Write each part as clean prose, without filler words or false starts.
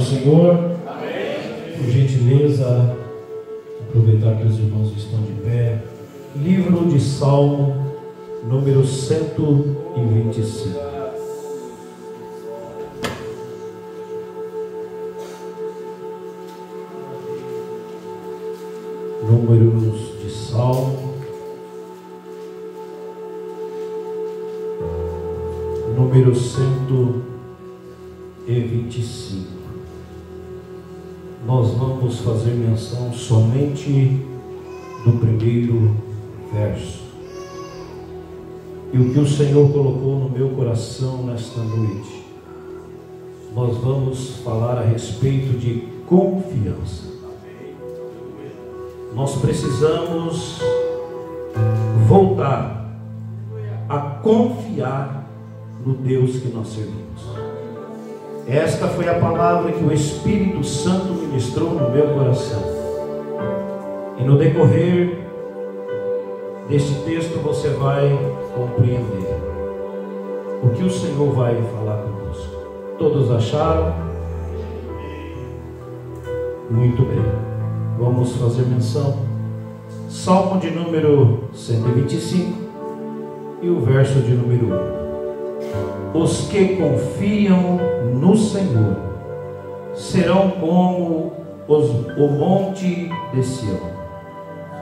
do Senhor. Amém. Por gentileza, aproveitar que os irmãos estão de pé. Livro de Salmo, número 125. Números de Salmo, número 125. Nós vamos fazer menção somente do primeiro verso. E o que o Senhor colocou no meu coração nesta noite, nós vamos falar a respeito de confiança. Nós precisamos voltar a confiar no Deus que nós servimos. Esta foi a palavra que o Espírito Santo ministrou no meu coração. E no decorrer deste texto você vai compreender o que o Senhor vai falar conosco. Todos acharam? Muito bem. Vamos fazer menção. Salmo de número 125 e o verso de número 1. Os que confiam no Senhor serão como o monte de Sião,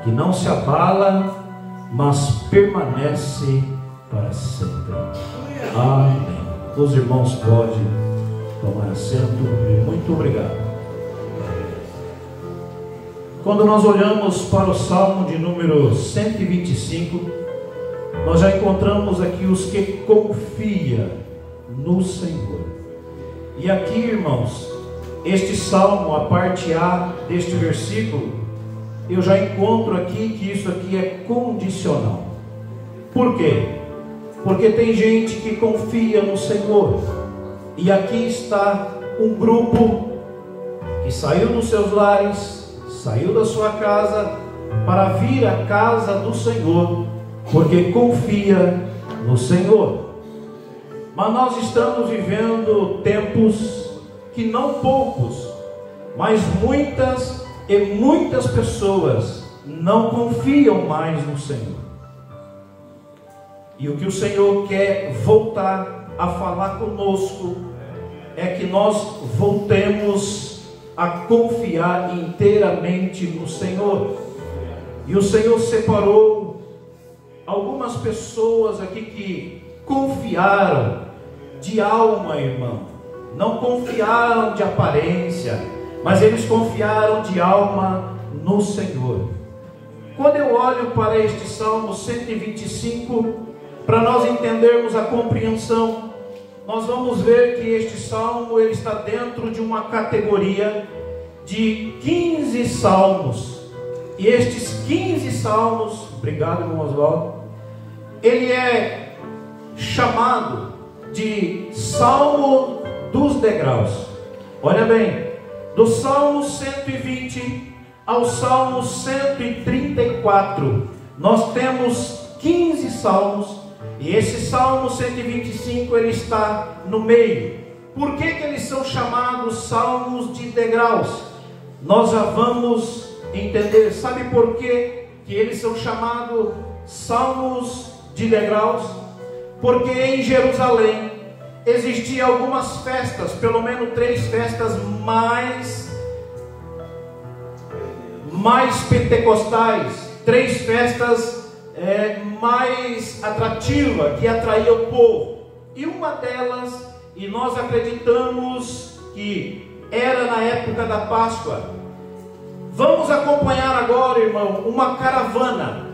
que não se abala, mas permanece para sempre. Amém. Os irmãos podem tomar assento. Muito obrigado. Quando nós olhamos para o Salmo de número 125, nós já encontramos aqui os que confiam no Senhor. E aqui, irmãos, este Salmo, a parte A deste versículo, eu já encontro aqui que isso aqui é condicional. Por quê? Porque tem gente que confia no Senhor. E aqui está um grupo que saiu dos seus lares, saiu da sua casa para vir à casa do Senhor, porque confia no Senhor. Mas nós estamos vivendo tempos que não poucos, mas muitas e muitas pessoas não confiam mais no Senhor. E o que o Senhor quer voltar a falar conosco é que nós voltemos a confiar inteiramente no Senhor. E o Senhor separou algumas pessoas aqui que confiaram de alma, irmão. Não confiaram de aparência, mas eles confiaram de alma no Senhor. Quando eu olho para este Salmo 125, para nós entendermos a compreensão, nós vamos ver que este Salmo ele está dentro de uma categoria de 15 salmos. E estes 15 salmos, obrigado, irmão Oswaldo, ele é chamado de Salmo dos degraus. Olha bem, do Salmo 120 ao Salmo 134, nós temos 15 salmos, e esse Salmo 125 ele está no meio. Por que eles são chamados salmos de degraus? Nós já vamos entender. Sabe por que eles são chamados salmos de degraus? Porque em Jerusalém existiam algumas festas, pelo menos 3 festas mais pentecostais, 3 festas mais atrativas, que atraía o povo. E uma delas, e nós acreditamos que era na época da Páscoa. Vamos acompanhar agora, irmão, uma caravana.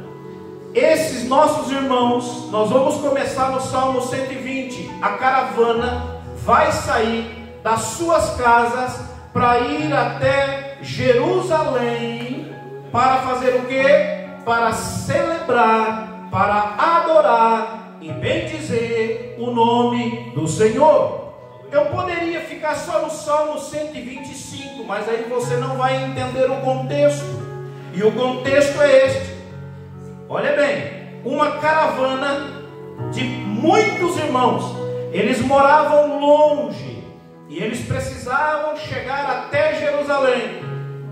Esses nossos irmãos, nós vamos começar no Salmo 120. A caravana vai sair das suas casas para ir até Jerusalém, para fazer o quê? Para celebrar, para adorar e bendizer o nome do Senhor. Eu poderia ficar só no Salmo 125, mas aí você não vai entender o contexto. E o contexto é este. Olha bem, uma caravana de muitos irmãos. Eles moravam longe e eles precisavam chegar até Jerusalém.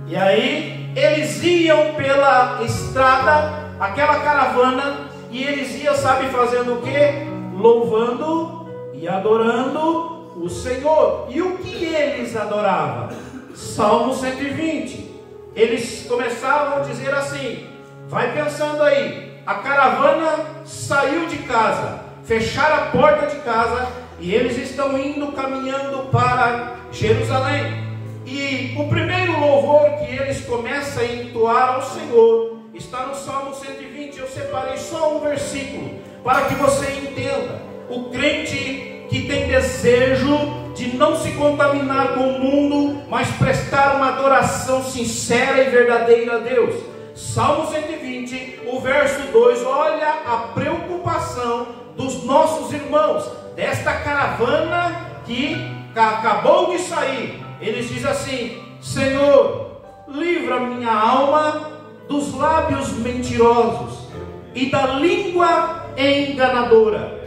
E aí eles iam pela estrada, aquela caravana, e eles iam, sabe, fazendo o que? Louvando e adorando o Senhor. E o que eles adoravam? Salmo 120. Eles começavam a dizer assim, vai pensando aí, a caravana saiu de casa, fecharam a porta de casa, e eles estão indo, caminhando para Jerusalém. E o primeiro louvor que eles começam a entoar ao Senhor está no Salmo 120. Eu separei só um versículo para que você entenda. O crente que tem desejo de não se contaminar com o mundo, mas prestar uma adoração sincera e verdadeira a Deus. Salmo 120, o verso 2, olha a preocupação dos nossos irmãos, desta caravana que acabou de sair. Eles dizem assim: Senhor, livra minha alma dos lábios mentirosos e da língua enganadora.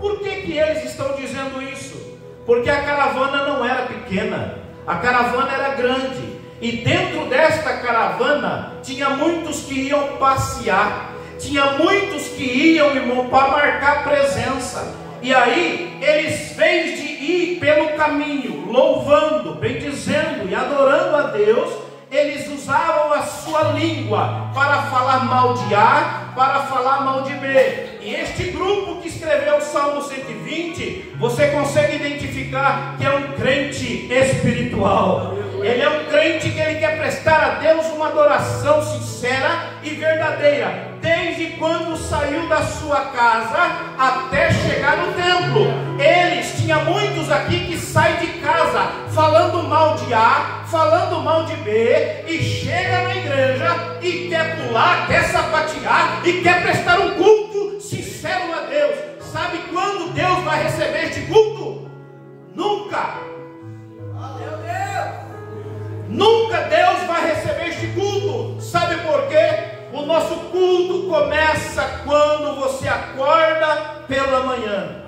Por que eles estão dizendo isso? Porque a caravana não era pequena, a caravana era grande, e dentro desta caravana tinha muitos que iam passear, tinha muitos que iam, irmão, para marcar presença. E aí eles, em vez de ir pelo caminho louvando, bendizendo e adorando a Deus, eles usavam a sua língua para falar mal de A, para falar mal de B. E este grupo que escreveu o Salmo 120, você consegue identificar que é um crente espiritual. Ele é um crente que ele quer prestar a Deus uma adoração sincera e verdadeira, desde quando saiu da sua casa até chegar no templo. Eles, tinha muitos aqui que saem de casa falando mal de A, falando mal de B, e chega na igreja e quer pular, quer sapatear e quer prestar um culto sincero a Deus. Sabe quando Deus vai receber este culto? Nunca. Nunca Deus vai receber este culto. Sabe por quê? O nosso culto começa quando você acorda pela manhã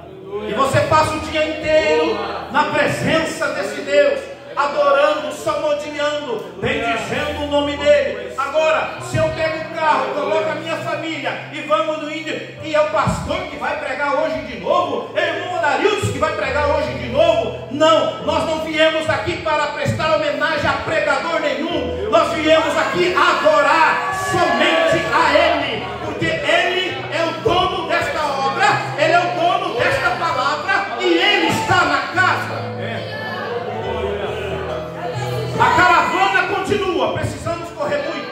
e você passa o dia inteiro na presença desse Deus, adorando, salmodiando, bendizendo o nome dele. Agora, se eu pego o carro, coloco a minha família e vamos no Índio, e é o pastor que vai pregar hoje de novo, é o irmão Adarilson que vai pregar hoje de novo? Não, nós não viemos aqui para prestar homenagem a pregador nenhum, nós viemos aqui adorar somente a Ele, porque Ele é o dono desta obra, Ele é o dono desta palavra, e Ele está na casa. A caravana continua, precisamos correr muito.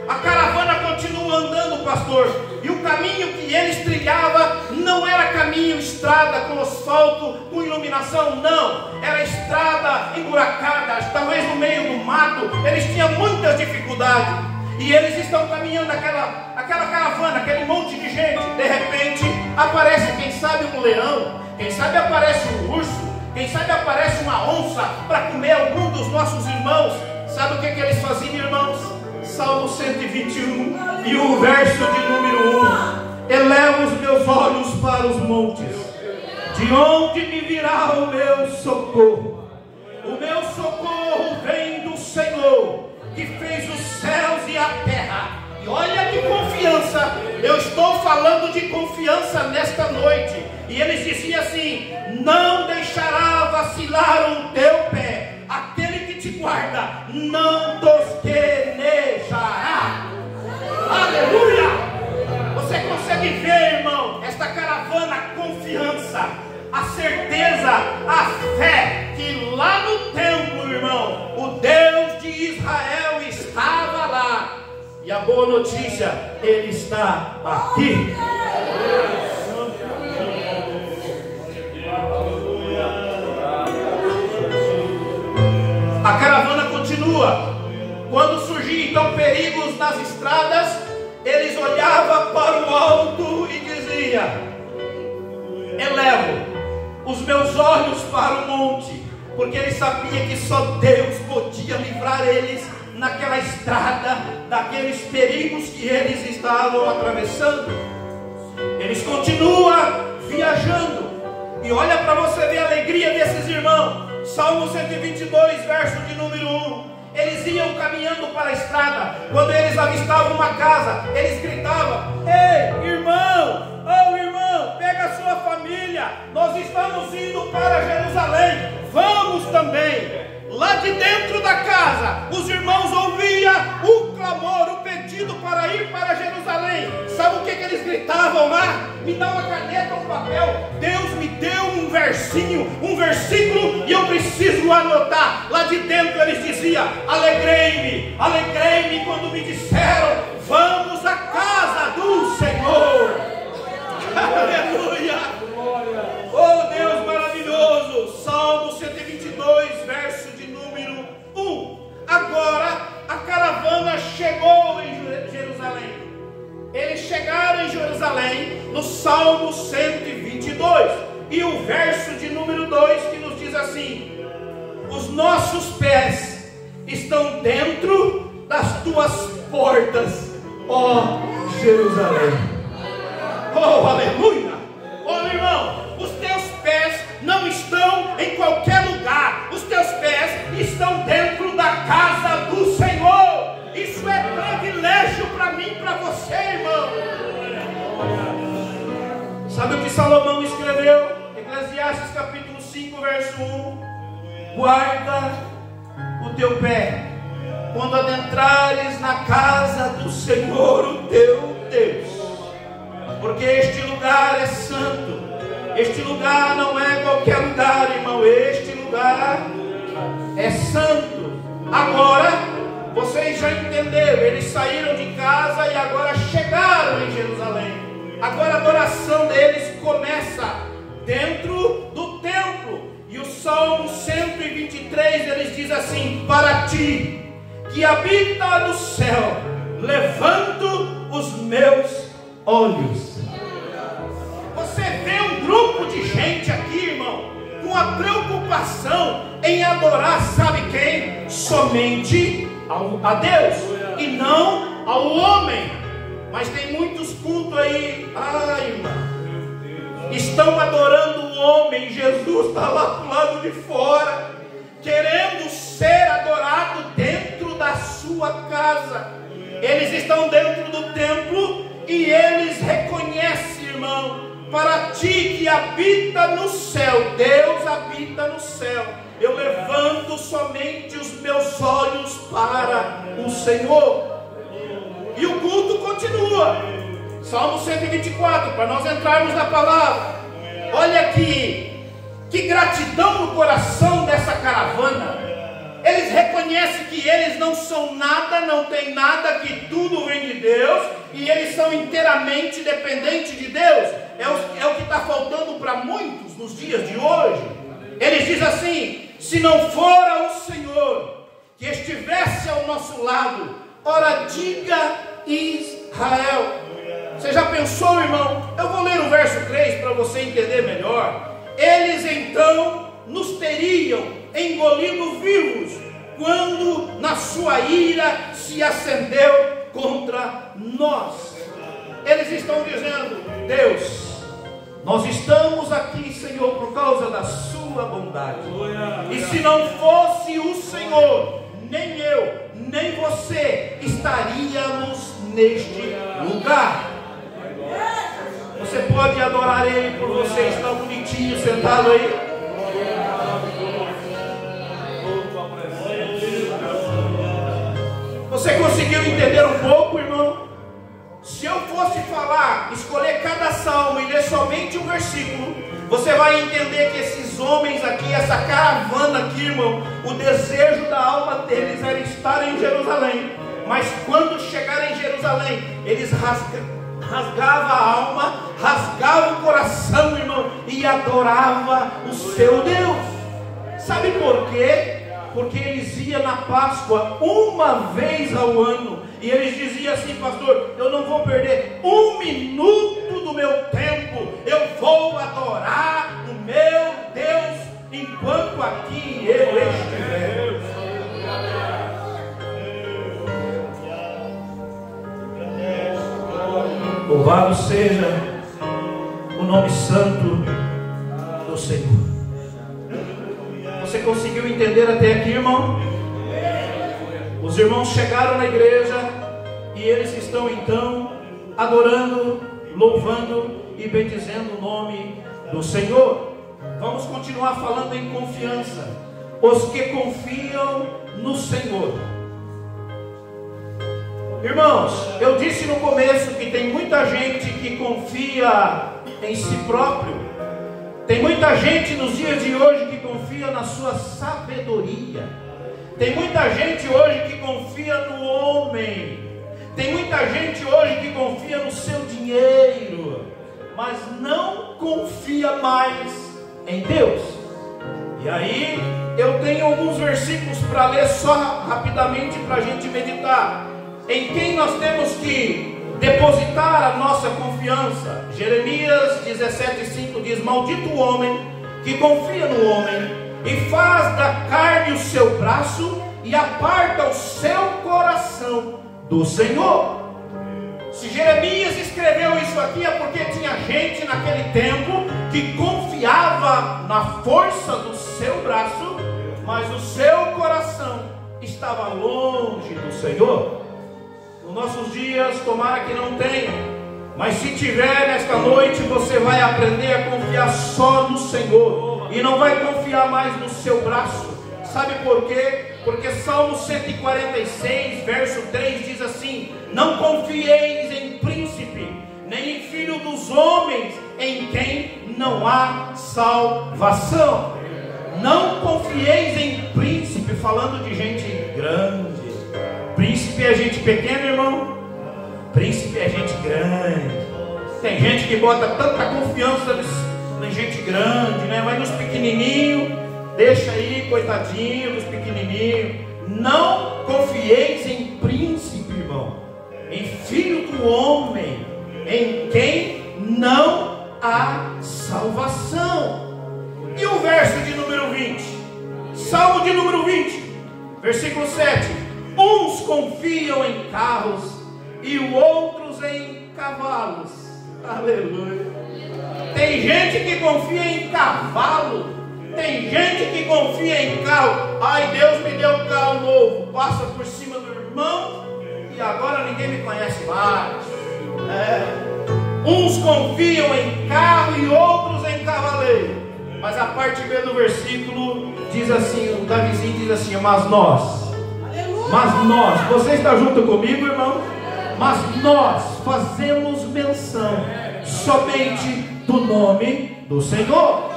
A caravana continua andando, pastor. E o caminho que eles trilhavam não era caminho, estrada com asfalto, com iluminação, não. Era estrada emburacada, talvez no meio do mato. Eles tinham muitas dificuldades. E eles estão caminhando aquela caravana, aquele monte de gente. De repente aparece, quem sabe, um leão, quem sabe aparece um urso, quem sabe aparece uma onça para comer algum dos nossos irmãos. Sabe o que eles faziam, irmãos? Salmo 121 e o verso de número 1: eleva os meus olhos para os montes, de onde me virá o meu socorro? O meu socorro vem do Senhor, que fez os céus e a terra. E olha que confiança, eu estou falando de confiança nesta noite. E eles diziam assim: não deixará vacilar o teu pé, aquele que te guarda não tosquenejará. Aleluia! Você consegue ver, irmão, esta caravana, a confiança, a certeza, a fé, que lá no templo, irmão, o Deus de Israel estava lá. E a boa notícia, Ele está aqui. A caravana continua. Quando surgiam então perigos nas estradas, eles olhavam para o alto e diziam: elevo os meus olhos para o monte, porque eles sabiam que só Deus podia livrar eles naquela estrada, daqueles perigos que eles estavam atravessando. Eles continuam viajando, e olha para você ver a alegria desses irmãos. Salmo 122, verso de número 1. Eles iam caminhando para a estrada. Quando eles avistavam uma casa, eles gritavam: ei, irmão, oh irmão, pega a sua família, nós estamos indo para Jerusalém, vamos também. Lá de dentro da casa, os irmãos ouviam o clamor, o pedido para ir para Jerusalém. Sabe o que eles gritavam lá? Me dá uma caneta, um papel. Deus me deu um versinho, um versículo, e eu preciso anotar. Lá de dentro eles diziam: alegrei-me, alegrei-me quando me disseram: vamos à casa do Senhor. Aleluia! Oh Deus maravilhoso! Salmo 122, verso de número 1. Agora a caravana chegou em Jerusalém. Eles chegaram em Jerusalém no Salmo 122. E o verso de número 2 que nos diz assim: os nossos pés estão dentro das tuas portas, ó Jerusalém. Oh, aleluia! Oh, meu irmão, os teus pés não estão em qualquer lugar. Os teus pés estão dentro da casa do Senhor. Isso é privilégio para mim e para você, irmão. Sabe o que Salomão escreveu? Eclesiastes capítulo 5, verso 1. Guarda o teu pé quando adentrares na casa do Senhor, o teu Deus. Porque este lugar é santo. Este lugar não é qualquer lugar, irmão. Este lugar é santo. Agora, vocês já entenderam. Eles saíram de casa e agora chegaram em Jerusalém. Agora a adoração deles começa dentro do templo. E o Salmo 123, eles diz assim: para ti, que habita no céu, levanto os meus olhos. Você vê um grupo de gente aqui, irmão, com a preocupação em adorar, sabe quem? Somente a Deus e não ao homem. Mas tem muitos cultos aí, ai, irmão, estão adorando o homem. Jesus está lá do lado de fora, querendo ser adorado dentro da sua casa. Eles estão dentro do templo e eles reconhecem, irmão, para ti que habita no céu, Deus habita no céu, eu levanto somente os meus olhos para o Senhor. E o culto continua. Salmo 124, para nós entrarmos na palavra. Olha aqui, que gratidão no coração dessa caravana. Eles reconhecem que eles não são nada, não tem nada, que tudo vem de Deus, e eles são inteiramente dependentes de Deus. É o que está faltando para muitos nos dias de hoje. Eles dizem assim: se não fora o Senhor que estivesse ao nosso lado, ora diga Israel. Você já pensou, irmão? Eu vou ler o verso 3 para você entender melhor. Eles então nos teriam engolido vivos, quando na sua ira se acendeu contra nós. Eles estão dizendo: Deus, nós estamos aqui, Senhor, por causa da sua bondade. E se não fosse o Senhor, nem eu, nem você estaríamos neste lugar. Você pode adorar Ele por você estar bonitinho sentado aí. Você conseguiu entender um pouco, irmão? Se eu fosse falar, escolher cada salmo e ler somente um versículo, você vai entender que esses homens aqui, essa caravana aqui, irmão, o desejo da alma deles era estar em Jerusalém. Mas quando chegaram em Jerusalém, eles rasgavam a alma, rasgavam o coração, irmão, e adoravam o seu Deus. Sabe por quê? Porque eles iam na Páscoa uma vez ao ano, e eles diziam assim: pastor, eu não vou perder um minuto do meu tempo, eu vou adorar o meu Deus enquanto aqui eu estiver. Louvado seja o nome santo do Senhor. Você Você conseguiu entender até aqui, irmão? Os irmãos chegaram na igreja e eles estão então adorando, louvando e bendizendo o nome do Senhor. Vamos continuar falando em confiança. Os que confiam no Senhor. Irmãos, eu disse no começo que tem muita gente que confia em si próprio. Tem muita gente nos dias de hoje que confia na sua sabedoria. Tem muita gente hoje que confia no homem. Tem muita gente hoje que confia no seu dinheiro, mas não confia mais em Deus. E aí eu tenho alguns versículos para ler só rapidamente para a gente meditar. Em quem nós temos que depositar a nossa confiança? Jeremias 17,5 diz: maldito o homem que confia no homem e faz da carne o seu braço e aparta o seu coração do Senhor. Se Jeremias escreveu isso aqui é porque tinha gente naquele tempo que confiava na força do seu braço, mas o seu coração estava longe do Senhor. Nos nossos dias, tomara que não tenha, mas se tiver nesta noite, você vai aprender a confiar só no Senhor e não vai confiar mais no seu braço. Sabe por quê? Porque Salmo 146, verso 3 diz assim: não confieis em príncipe, nem em filho dos homens, em quem não há salvação. Não confieis em príncipe, falando de gente grande. Príncipe é gente pequena, irmão? Príncipe é gente grande. Tem gente que bota tanta confiança em gente grande, né? Mas nos pequenininhos, deixa aí, coitadinho dos pequenininhos. Não confieis em príncipe, irmão, em filho do homem, em quem não há salvação. E o verso de número 20, Salmo de número 20, versículo 7: uns confiam em carros e outros em cavalos. Aleluia. Tem gente que confia em cavalo. Tem gente que confia em carro. Ai, Deus me deu um carro novo. Passa por cima do irmão e agora ninguém me conhece mais. Uns confiam em carro e outros em cavaleiro. Mas a parte B do versículo diz assim, o Davizinho diz assim: mas nós, você está junto comigo, irmão? Mas nós fazemos menção somente do nome do Senhor.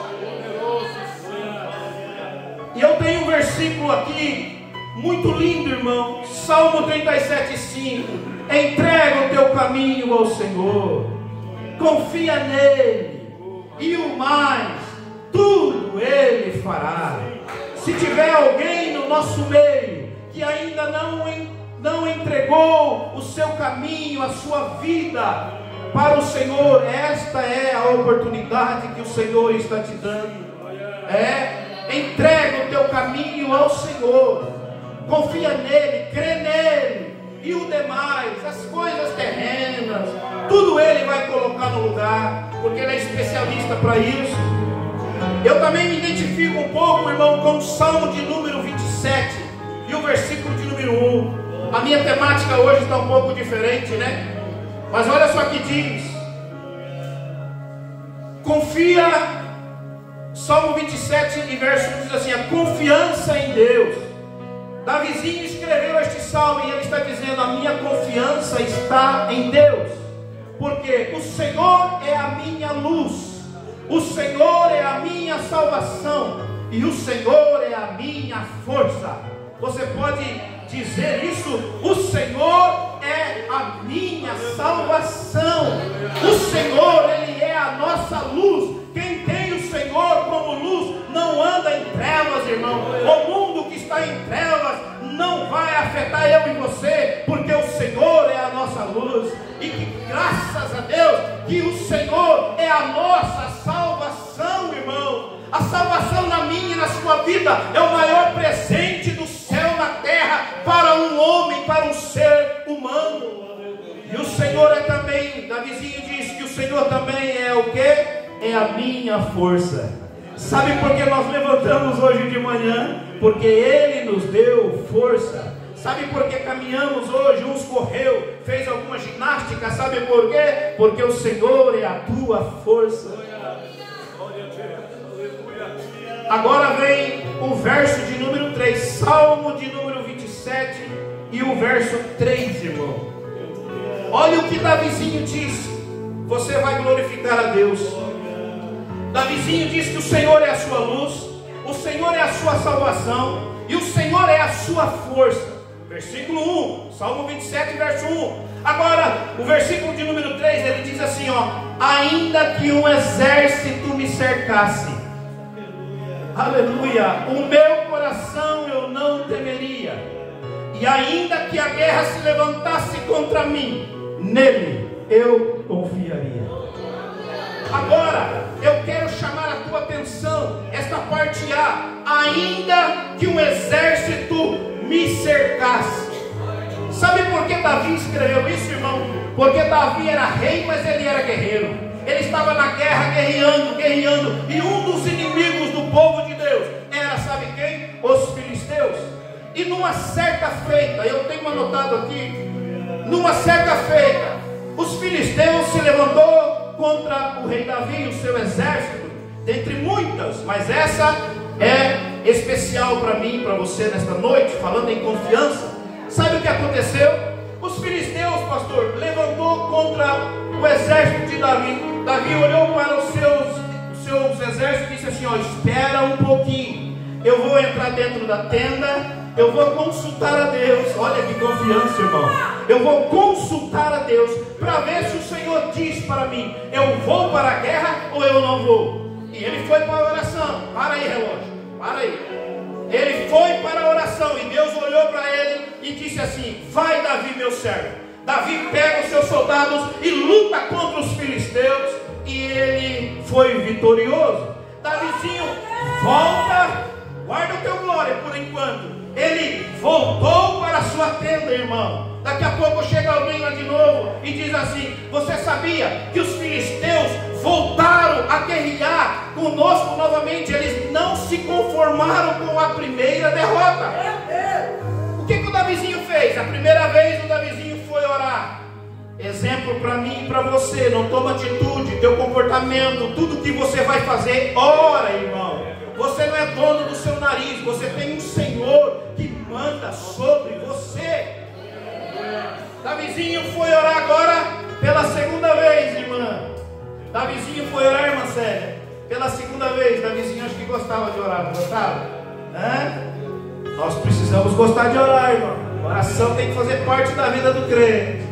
E eu tenho um versículo aqui muito lindo, irmão. Salmo 37,5: entrega o teu caminho ao Senhor, confia nele, e o mais, tudo ele fará. Se tiver alguém no nosso meio que ainda não entregou o seu caminho, a sua vida para o Senhor, esta é a oportunidade que o Senhor está te dando. Entrega o teu caminho ao Senhor, confia nele, crê nele, e o demais, as coisas terrenas, tudo ele vai colocar no lugar, porque ele é especialista para isso. Eu também me identifico um pouco, irmão, com o Salmo de número 27 e o versículo de número 1. A minha temática hoje está um pouco diferente, né? Mas olha só que diz: confia. Salmo 27 e verso 1 diz assim: a confiança em Deus. Davizinho escreveu este salmo e ele está dizendo: a minha confiança está em Deus, porque o Senhor é a minha luz, o Senhor é a minha salvação e o Senhor é a minha força. Você pode dizer isso? O Senhor é a minha salvação, o Senhor, Ele é a nossa luz. Quem tem o Senhor como luz não anda em trevas, irmão. O mundo que está em trevas não vai afetar eu e você, porque o Senhor é a nossa luz. E que graças a Deus que o Senhor é a nossa salvação, irmão. A salvação na minha e na sua vida é o maior presente do céu na terra para um homem, para um ser humano. E o Senhor é também, Davizinho diz que o Senhor também é o quê? É a minha força. Sabe por que nós levantamos hoje de manhã? Porque Ele nos deu força. Sabe por que caminhamos hoje? Uns correu, fez alguma ginástica. Sabe por quê? Porque o Senhor é a tua força. Agora vem o verso de número 3, Salmo de número 27 e o verso 3, irmão. Olha o que Davizinho disse: você vai glorificar a Deus. Davizinho disse que o Senhor é a sua luz, o Senhor é a sua salvação e o Senhor é a sua força. Versículo 1, Salmo 27, verso 1. Agora, o versículo de número 3, ele diz assim, ó: ainda que um exército me cercasse, aleluia, o meu coração eu não temeria, e ainda que a guerra se levantasse contra mim, nele eu confiaria. Agora, eu quero chamar a tua atenção, esta parte A: ainda que um exército me cercasse. Sabe por que Davi escreveu isso, irmão? Porque Davi era rei, mas ele era guerreiro. Ele estava na guerra guerreando, e um dos inimigos do povo de Deus era, sabe quem? Os filisteus. E numa certa feita, eu tenho anotado aqui, numa certa feita, os filisteus se levantou contra o rei Davi e o seu exército, dentre muitas, mas essa é especial para mim e para você nesta noite, falando em confiança. Sabe o que aconteceu? Os filisteus, pastor, levantou contra o exército de Davi. Davi olhou para os seus exércitos e disse assim, ó: espera um pouquinho, eu vou entrar dentro da tenda, eu vou consultar a Deus. Olha que confiança, irmão. Eu vou consultar a Deus para ver se o Senhor diz para mim, eu vou para a guerra ou eu não vou. E ele foi para a oração. Para aí, relógio, para aí. Ele foi para a oração e Deus olhou para ele e disse assim: vai, Davi, meu servo. Davi pega os seus soldados e luta contra os filisteus, e ele foi vitorioso. Davizinho volta, guarda o teu glória por enquanto. Ele voltou para a sua tenda, irmão. Daqui a pouco chega alguém lá de novo e diz assim: você sabia que os filisteus voltaram a guerrear conosco novamente? Eles não se conformaram com a primeira derrota. O que o Davizinho fez? A primeira vez o Davizinho foi orar. Exemplo para mim e para você: não toma atitude, teu comportamento, tudo que você vai fazer, ora, irmão. Você não é dono do seu nariz, você tem um Senhor que manda sobre você. Davizinho foi orar agora pela segunda vez, irmã. Davizinho foi orar, irmã Célia, pela segunda vez. Davizinho acho que gostava de orar, não gostava? Nós precisamos gostar de orar, irmão. Oração tem que fazer parte da vida do crente.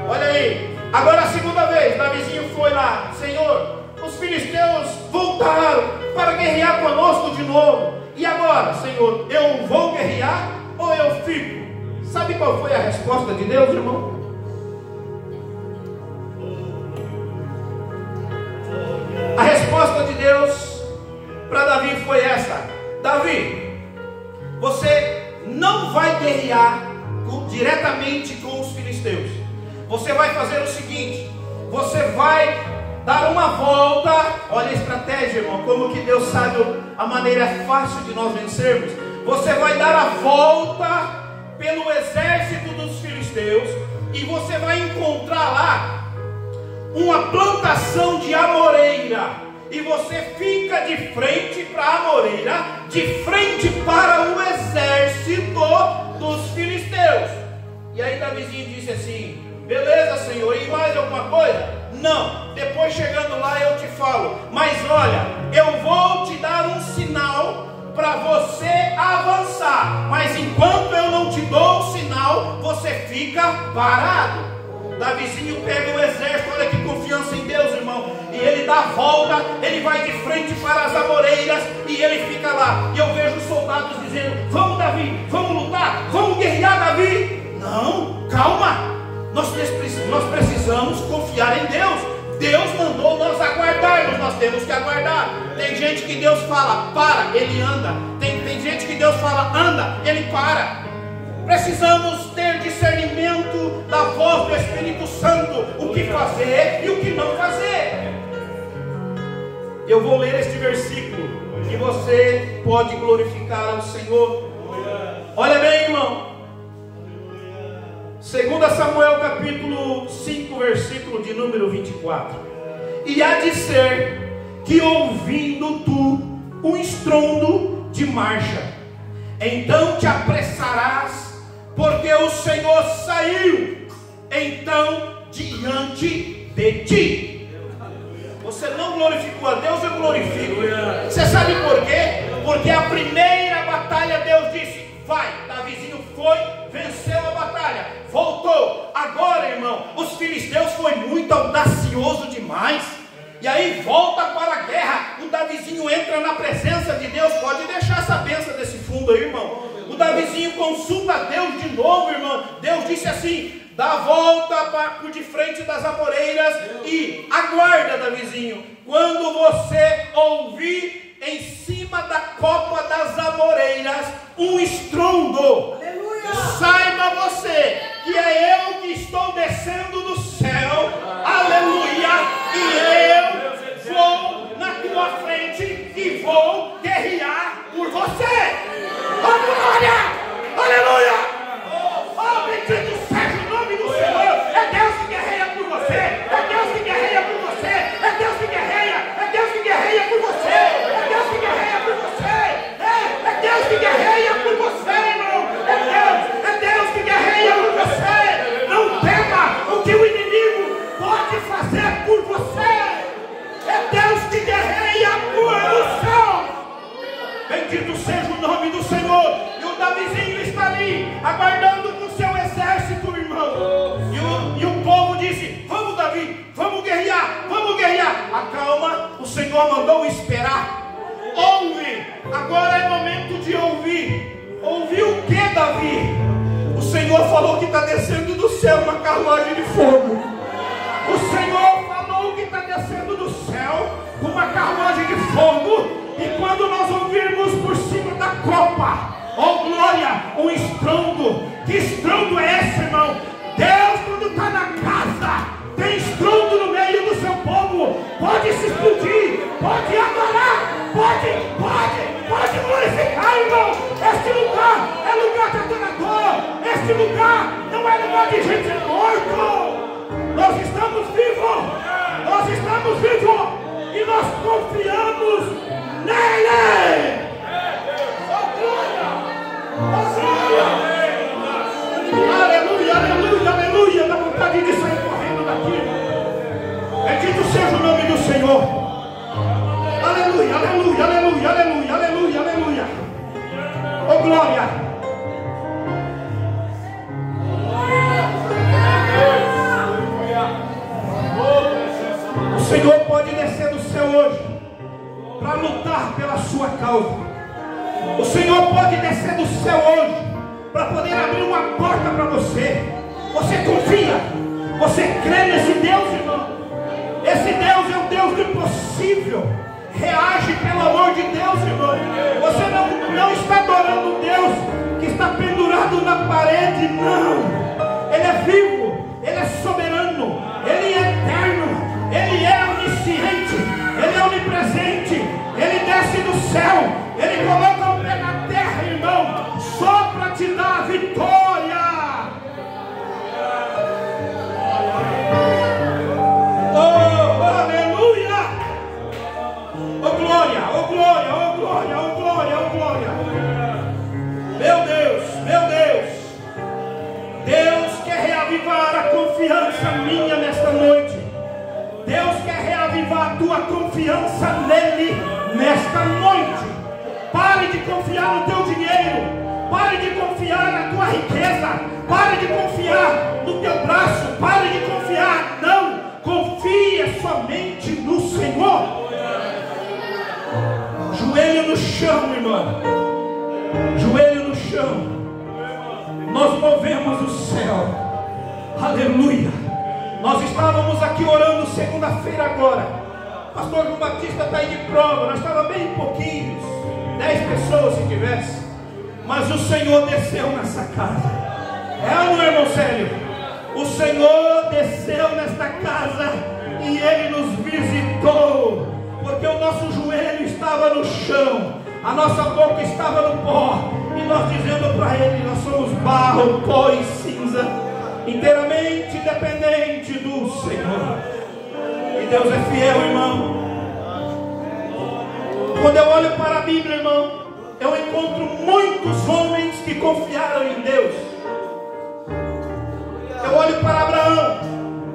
Olha aí, agora a segunda vez, Davizinho foi lá: Senhor, os filisteus voltaram para guerrear conosco de novo. E agora, Senhor, eu vou guerrear ou eu fico? Sabe qual foi a resposta de Deus, irmão? A resposta de Deus para Davi foi essa: Davi, você não vai guerrear diretamente com os filisteus. Você vai fazer o seguinte: você vai dar uma volta. Olha a estratégia, irmão, como que Deus sabe a maneira fácil de nós vencermos. Você vai dar a volta pelo exército dos filisteus e você vai encontrar lá uma plantação de amoreira, e você fica de frente para a amoreira, de frente para o exército dos filisteus. E aí Davizinho disse assim: beleza, Senhor, e mais alguma coisa? Não, depois chegando lá eu te falo. Mas olha, eu vou te dar um sinal para você avançar, mas enquanto eu não te dou o sinal, você fica parado. Davizinho pega o exército, olha que confiança em Deus, irmão, e ele dá a volta, ele vai de frente para as amoreiras e ele fica lá. E eu vejo os soldados dizendo: vamos, Davi, vamos lutar, vamos guerrear, Davi. Não, calma, nós precisamos confiar em Deus. Deus mandou nós aguardarmos, nós temos que aguardar. Tem gente que Deus fala, para, ele anda. Tem gente que Deus fala, anda, ele para. Precisamos ter discernimento da voz do Espírito Santo, o que fazer e o que não fazer. Eu vou ler este versículo e você pode glorificar ao Senhor. Olha bem, irmão. 2 Samuel capítulo 5, versículo de número 24. E há de ser que ouvindo tu um estrondo de marcha, então te apressarás, porque o Senhor saiu então diante de ti. Você não glorificou a Deus, eu glorifico. Você sabe por quê? Porque a primeira batalha Deus disse: vai. Davizinho foi, venceu a batalha, voltou. Agora, irmão, os filisteus foi muito audacioso demais. E aí volta para a guerra. O Davizinho entra na presença de Deus. Pode deixar essa bênção desse fundo aí, irmão. O Davizinho consulta Deus de novo, irmão. Deus disse assim: dá a volta por de frente das amoreiras e aguarda, Davizinho. Quando você ouvir em cima da copa das amoreiras um estrondo, aleluia, saiba você que é eu que estou descendo do céu, aleluia, e eu vou na tua frente e vou guerrear por você. Oh, glória, aleluia. Oh, bendito seja o nome do Senhor. É Deus que guerreia por você. É Deus que guerreia por você. É Deus que guerreia. É Deus que guerreia por você. É Deus que guerreia por você. É Deus que guerreia por você, irmão. É Deus que guerreia por você. Não tema o que o inimigo pode fazer por você. É Deus que guerreia por você. Bendito seja o nome do Senhor. E o Davizinho está ali, aguardando com seu exército, irmão. E o povo disse: vamos, Davi, vamos guerrear, vamos guerrear. Acalma, o Senhor mandou esperar. Ouve, agora é momento de ouvir. Ouvir o que, Davi? O Senhor falou que está descendo do céu uma carruagem de fogo. O Senhor falou que está descendo do céu uma carruagem de fogo. E quando nós ouvirmos por cima da copa, oh glória, um estrondo. Que estrondo é esse, irmão? Deus, quando está na casa, tem estrondo no meio do seu povo. Pode se explodir, pode adorar, pode glorificar, irmão. Este lugar é lugar de adorador. Este lugar não é lugar de gente morta. Nós estamos vivos, nós estamos vivos. E nós confiamos nele. Oh glória, oh glória. Aleluia, aleluia, aleluia. Dá vontade de sair correndo daqui. Bendito seja o nome do Senhor. Aleluia, aleluia, aleluia, aleluia, aleluia, aleluia. Oh glória. O Senhor pode descer do céu hoje para lutar pela sua causa. O Senhor pode descer do céu hoje para poder abrir uma porta para você. Você confia? Você crê nesse Deus, irmão? Esse Deus é o Deus do impossível. Reage pelo amor de Deus, irmão. Você não está adorando um Deus que está pendurado na parede, não. Ele é vivo, Ele é soberano, Ele é eterno, Ele é onisciente, Ele é onipresente, Ele desce do céu, Ele coloca o pé na terra, irmão, só para te dar a vitória. Oh, aleluia! Oh glória, oh glória, oh glória, oh glória, oh glória. Meu Deus, meu Deus. Deus quer reavivar a confiança minha nesta noite. Deus quer reavivar a tua confiança nele nesta noite. Pare de confiar no teu dinheiro. Pare de confiar na tua riqueza. Pare de confiar no teu braço. Pare de confiar. Não. Confie somente no Senhor. Joelho no chão, irmão. Joelho no chão. Nós movemos o céu. Aleluia. Nós estávamos aqui orando segunda-feira agora. Pastor João Batista está aí de prova. Nós estávamos bem pouquinhos, 10 pessoas se tivesse. Mas o Senhor desceu nessa casa. É ou não é, irmão Célio? O Senhor desceu nesta casa e Ele nos visitou. porque o nosso joelho estava no chão, a nossa boca estava no pó, e nós dizendo para Ele: nós somos barro, pó e cinza, inteiramente dependente do Senhor. E Deus é fiel, irmão. Quando eu olho para a Bíblia, irmão, eu encontro muitos homens que confiaram em Deus. Eu olho para Abraão,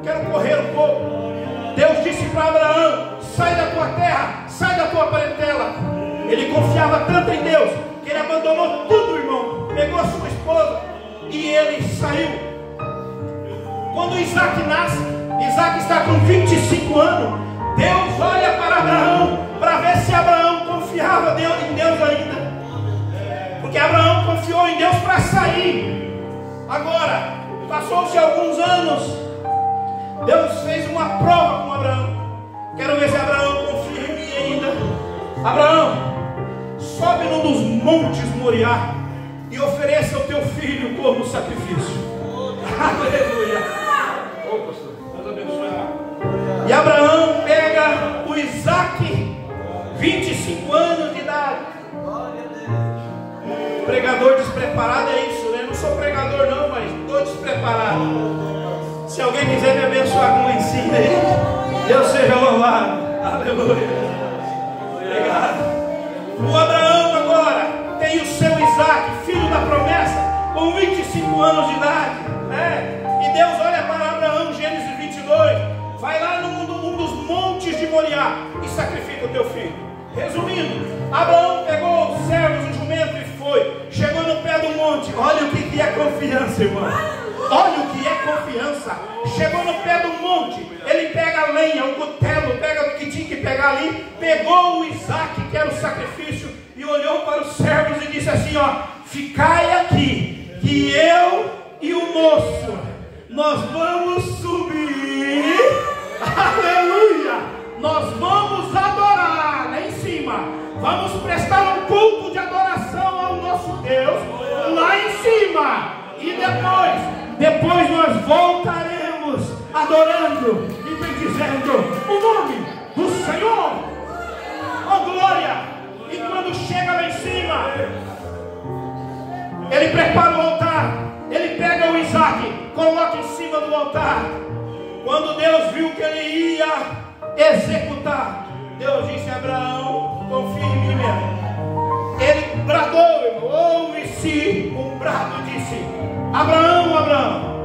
quero correr um pouco. Deus disse para Abraão: sai da tua terra, sai da tua parentela. Ele confiava tanto em Deus que ele abandonou tudo, irmão. Pegou a sua esposa e ele saiu. Quando Isaac nasce, Isaac está com 25 anos. Deus olha para Abraão para ver se Abraão confiava em Deus ainda, porque Abraão confiou em Deus para sair. Agora, passou-se alguns anos, Deus fez uma prova com Abraão. Quero ver se Abraão confia em mim ainda. Abraão, sobe num dos montes Moriá e ofereça o teu filho como sacrifício. Aleluia. Ô pastor, Deus abençoe. E Abraão pega o Isaac, 25 anos de idade. Pregador despreparado é isso, né? Não sou pregador não, mas estou despreparado. Se alguém quiser me abençoar com um ensino aí, Deus seja louvado. Aleluia. Obrigado. O Abraão agora tem o seu Isaac, filho da promessa, com 25 anos de idade, né? E Deus olha para Abraão, Gênesis 22, vai lá num dos montes de Moriá e sacrifica o teu filho. Resumindo, Abraão pegou os servos, o jumento e foi. Chegou no pé do monte. Olha o que é confiança, irmão. Olha o que é confiança. Chegou no pé do monte, ele pega a lenha, o cutelo, pega o que tinha que pegar ali, pegou o Isaac, que era o sacrifício, e olhou para os servos e disse assim: ó, ficai aqui, que eu e o moço, nós vamos subir, aleluia, nós vamos adorar lá em cima, vamos prestar um culto de adoração ao nosso Deus lá em cima, e depois nós voltaremos adorando e bendizendo o nome do Senhor. Oh glória! E quando chega lá em cima, ele prepara o altar, ele pega o Isaac, coloca em cima do altar. Quando Deus viu que ele ia executar, Deus disse a Abraão: confia em mim mesmo. Ele bradou, irmão, ouve-se um brado, disse: Abraão, Abraão,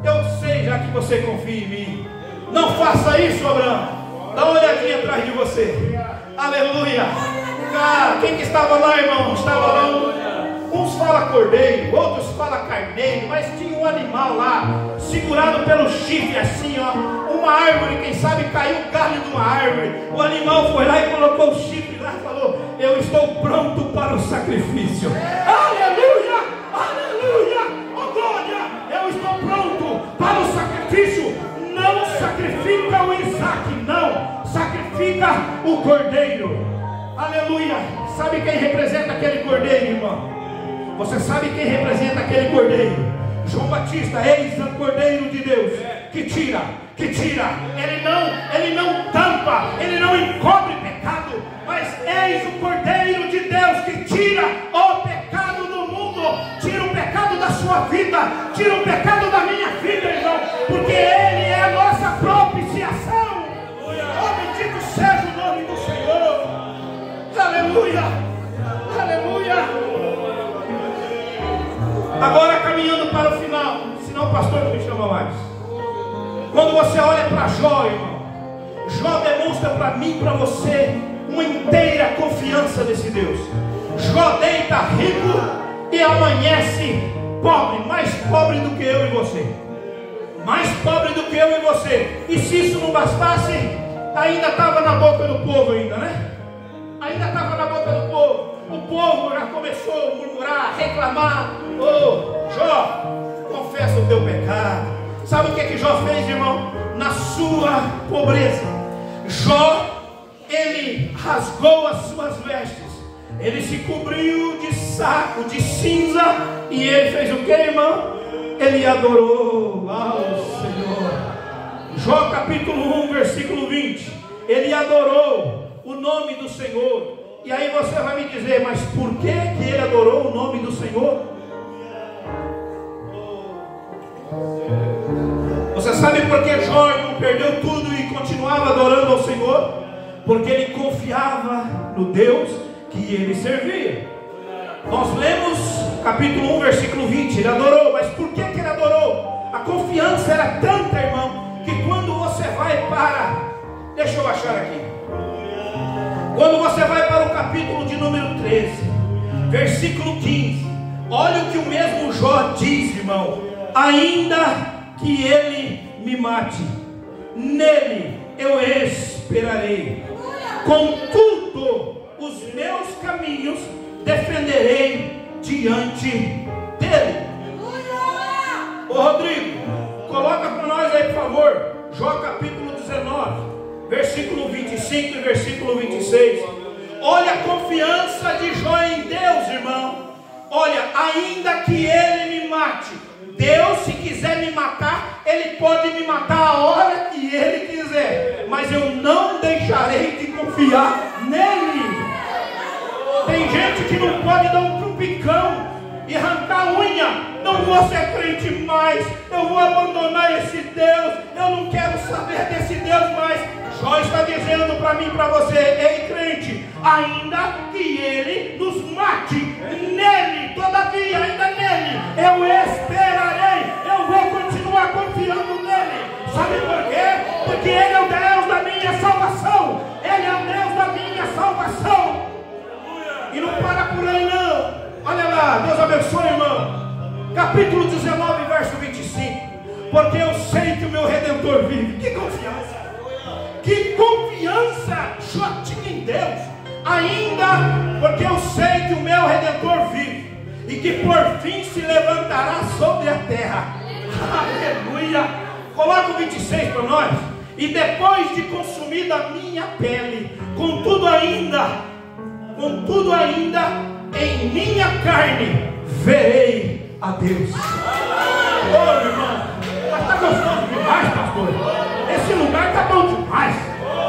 eu sei já que você confia em mim, não faça isso, Abraão. Dá uma olhadinha atrás de você. Aleluia. Cara, quem que estava lá, irmão? Estava lá uns falam cordeiro, outros falam carneiro, mas tinha um animal lá, segurado pelo chifre assim, ó, uma árvore, quem sabe caiu o galho de uma árvore, o animal foi lá e colocou o chifre lá e falou: eu estou pronto para o sacrifício. Aleluia, aleluia, oh glória, eu estou pronto para o sacrifício. Não sacrifica o Isaac, não, sacrifica o cordeiro. Aleluia. Sabe quem representa aquele cordeiro, irmão? Você sabe quem representa aquele cordeiro? João Batista, eis o cordeiro de Deus, que tira, ele não tampa, ele não encobre pecado, mas eis o cordeiro de Deus que tira o pecado do mundo, tira o pecado da sua vida, tira o pecado da minha vida, irmão, porque ele é a nossa propiciação. Oh, bendito seja o nome do Senhor. Aleluia, aleluia. Agora caminhando para o final, senão o pastor não me chama mais. Quando você olha para Jó, irmão, Jó demonstra para mim e para você uma inteira confiança nesse Deus. Jó deita rico e amanhece pobre, mais pobre do que eu e você, mais pobre do que eu e você. E se isso não bastasse, ainda estava na boca do povo ainda, né? Ainda estava na boca do povo. O povo já começou a murmurar, reclamar. Ô, Jó, confessa o teu pecado. Sabe o que Jó fez, irmão? Na sua pobreza, Jó, ele rasgou as suas vestes, ele se cobriu de saco, de cinza, e ele fez o que, irmão? Ele adorou ao Senhor. Jó capítulo 1, versículo 20. Ele adorou o nome do Senhor. E aí você vai me dizer, mas por que ele adorou o nome do Senhor? Você sabe por que Jó não perdeu tudo e continuava adorando ao Senhor? Porque ele confiava no Deus que ele servia. Nós lemos capítulo 1, versículo 20. Ele adorou, mas por que ele adorou? A confiança era tanta, irmão, que quando você vai para... Deixa eu achar aqui. Quando você vai para o capítulo de número 13, versículo 15, olha o que o mesmo Jó diz, irmão: ainda que ele me mate, nele eu esperarei, contudo os meus caminhos defenderei diante dele. Ô Rodrigo, coloca para nós aí, por favor, Jó capítulo 19, versículo 25 e versículo 26. Olha a confiança de Jó em Deus, irmão. Olha, ainda que ele me mate, Deus, se quiser me matar, Ele pode me matar a hora que Ele quiser, mas eu não deixarei de confiar nele. Tem gente que não pode dar um trumpicão e arrancar a unha. Não vou ser crente mais, eu vou abandonar esse Deus, eu não quero saber desse Deus mais. Jó está dizendo para mim e para você: ei crente, ainda que ele nos mate, nele, todavia, ainda nele, eu esperarei, eu vou continuar confiando nele. Sabe por quê? Porque ele é o Deus da minha salvação, ele é o Deus da minha salvação. E não para por aí não. Olha lá, Deus abençoe, irmão. Capítulo 19, verso 25. Porque eu sei que o meu Redentor vive. Que confiança! Que confiança Jó tinha em Deus. Ainda porque eu sei que o meu Redentor vive, e que por fim se levantará sobre a terra. Aleluia! Coloca o 26 para nós. E depois de consumida a minha pele, contudo ainda em minha carne verei a Deus. Oh, irmão, mas está gostoso demais, pastor. Esse lugar está bom demais.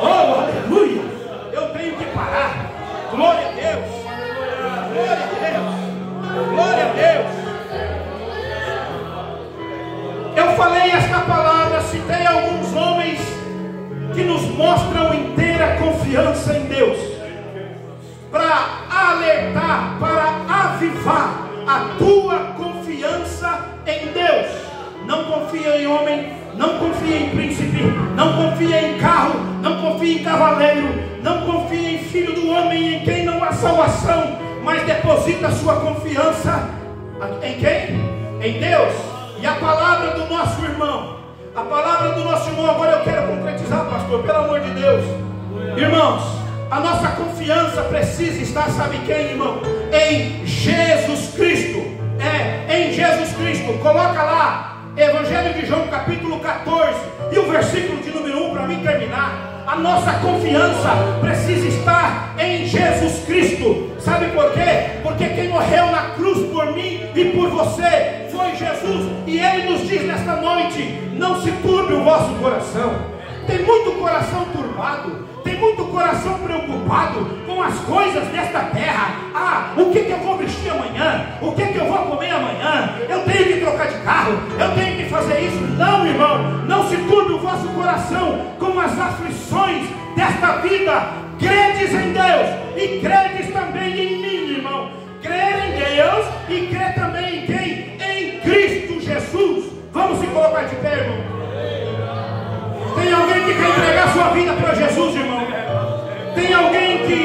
Oh, aleluia. Eu tenho que parar. Glória a Deus. Glória a Deus. Glória a Deus. Eu falei esta palavra, citei alguns homens que nos mostram inteira confiança em Deus, para alertar, para avivar a tua confiança em Deus. Não confia em homem, não confia em príncipe, não confia em carro, não confia em cavaleiro, não confia em filho do homem, em quem não há salvação, mas deposita a sua confiança em quem? Em Deus. E a palavra do nosso irmão, agora eu quero concretizar, pastor, pelo amor de Deus. Irmãos, a nossa confiança precisa estar, sabe quem, irmão? Em Jesus Cristo. Em Jesus Cristo. Coloca lá, Evangelho de João capítulo 14 e o versículo de número 1 para mim terminar. A nossa confiança precisa estar em Jesus Cristo. Sabe por quê? Porque quem morreu na cruz por mim e por você foi Jesus. E Ele nos diz nesta noite: não se turbe o vosso coração. Tem muito coração turbado, tem muito coração preocupado com as coisas desta terra. O que eu vou vestir amanhã? O que eu vou comer amanhã? Eu tenho que trocar de carro, eu tenho que fazer isso. Não, irmão, não se turbe o vosso coração com as aflições desta vida. Credes em Deus e credes também em mim, irmão. Crer em Deus e crer também em quem? Em Cristo Jesus. Vamos se colocar de pé, irmão. Tem alguém que quer entregar sua vida para Jesus, irmão? Tem alguém que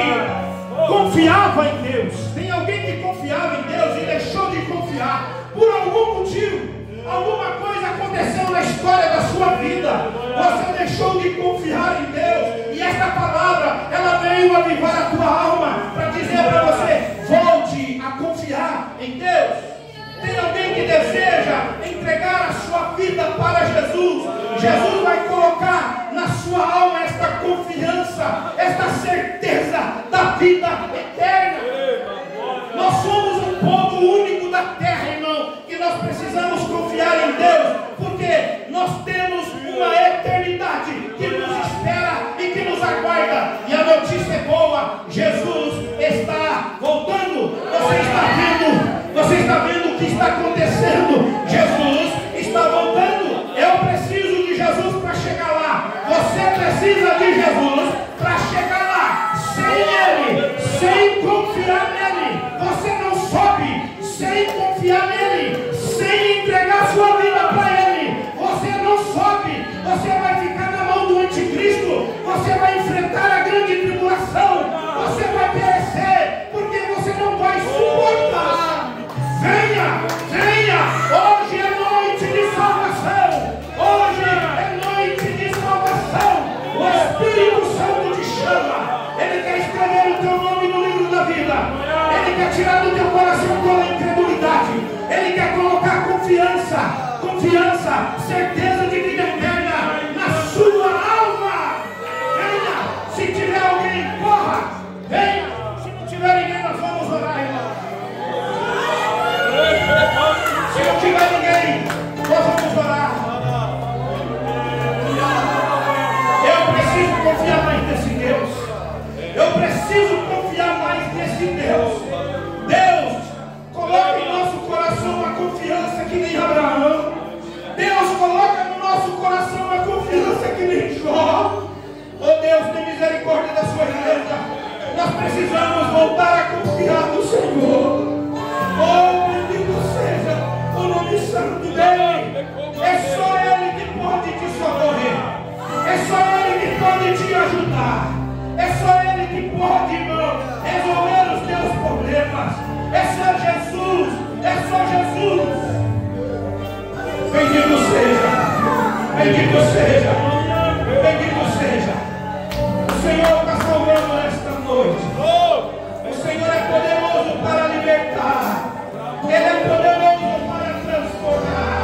confiava em Deus? Tem alguém que confiava em Deus e deixou de confiar por algum motivo? Alguma coisa aconteceu na história da sua vida, você deixou de confiar em Deus, e esta palavra, ela veio avivar a tua alma, para dizer para você: volte a confiar em Deus. Tem alguém que deseja entregar a sua vida para Jesus? Jesus vai colocar na sua alma esta confiança, esta certeza da vida eterna. Nós somos um povo único da terra, irmão, que nós precisamos confiar em Deus, porque nós temos uma eternidade que nos espera e que nos aguarda. E a notícia é de Jesus para chegar lá. Sem Ele, sem confiar nele, você não sobe. Sem confiar nele, sem entregar sua vida para Ele, você não sobe. Você vai ficar na mão do anticristo. Você vai enfrentar a grande tribulação. Você vai perecer, porque você não vai suportar. Venha, venha. Hoje é noite de salvação. Hoje é noite de salvação. O Espírito Santo te chama. Ele quer escrever o teu nome no livro da vida. Ele quer tirar do teu coração toda a incredulidade. Ele quer colocar confiança, confiança, certeza de vida eterna na sua alma. Venha. Se tiver alguém, corra. Venha. Se não tiver ninguém, nós vamos orar, irmão. Se não tiver ninguém, nós vamos orar. Eu preciso confiar mais nesse Deus. Eu preciso confiar mais nesse Deus. Deus, coloca em nosso coração a confiança que nem Abraão. Deus, coloca no nosso coração a confiança que nem Jó. Oh Deus, tem misericórdia da sua igreja. Nós precisamos voltar a confiar no Senhor. Oh, bendito seja o nome santo dele. É só Ele que pode te socorrer. É só Ele que pode te ajudar. É só Ele que pode, irmão, resolver os teus problemas. É só Jesus. É só Jesus. Bendito seja. Bendito seja. Bendito seja. O Senhor está salvando nesta noite. O Senhor é poderoso para libertar. Ele é poderoso para transformar.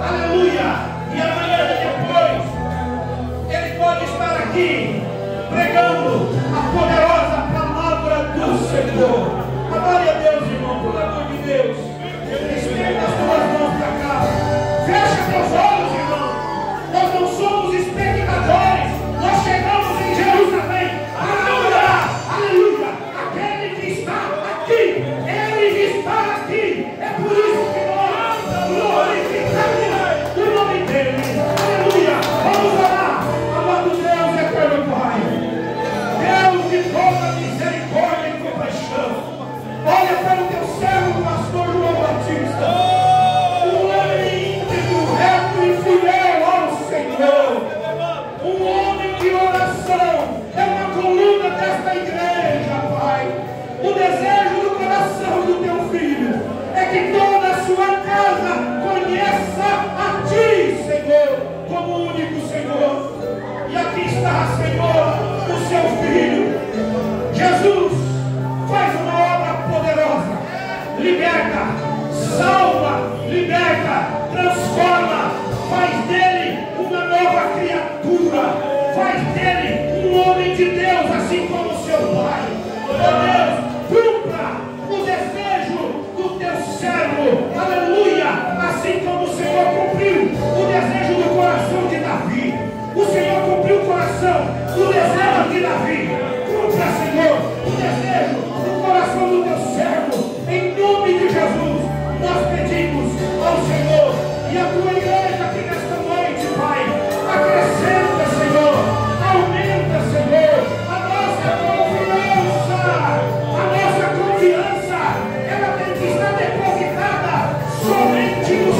Aleluia. E amanhã depois Ele pode estar aqui pregando a poderosa palavra do Senhor. Glória a Deus, irmão, pelo amor de Deus. Estenda as tuas mãos para cá. Fecha teus olhos, irmão. Nós não somos espectadores. Nós chegamos em Jerusalém para adorar. Aleluia. Aquele que está aqui, Ele está aqui. É por isso que nós glorificamos o nome dEle. Aleluia. Vamos orar. Amado Deus, eterno Pai. Deus de toda misericórdia e compaixão. Olha para o teu servo, pastor João Batista. Um homem íntegro, reto e fiel ao Senhor. Um homem de oração. É uma coluna desta igreja, Pai. O desejo do coração do teu filho é que toda a sua casa conheça a Ti, Senhor, como o único Senhor. E aqui está, Senhor, o seu filho. Jesus, faz uma obra poderosa. Liberta, salva, liberta, transforma. Faz dele uma nova criatura. Faz dele um homem de Deus, assim como seu Pai. Oh Deus, cumpra o desejo do teu servo. Aleluia. Assim como o Senhor cumpriu o desejo do coração de Davi. O Senhor cumpriu o coração, o desejo de Davi. Cumpra, Senhor, o desejo do coração do teu servo. Em nome de Jesus, nós pedimos ao Senhor e a tua igreja aqui nesta noite, Pai. Acrescenta, Senhor. Aumenta, Senhor, a nossa confiança. A nossa confiança, ela tem que estar depositada somente no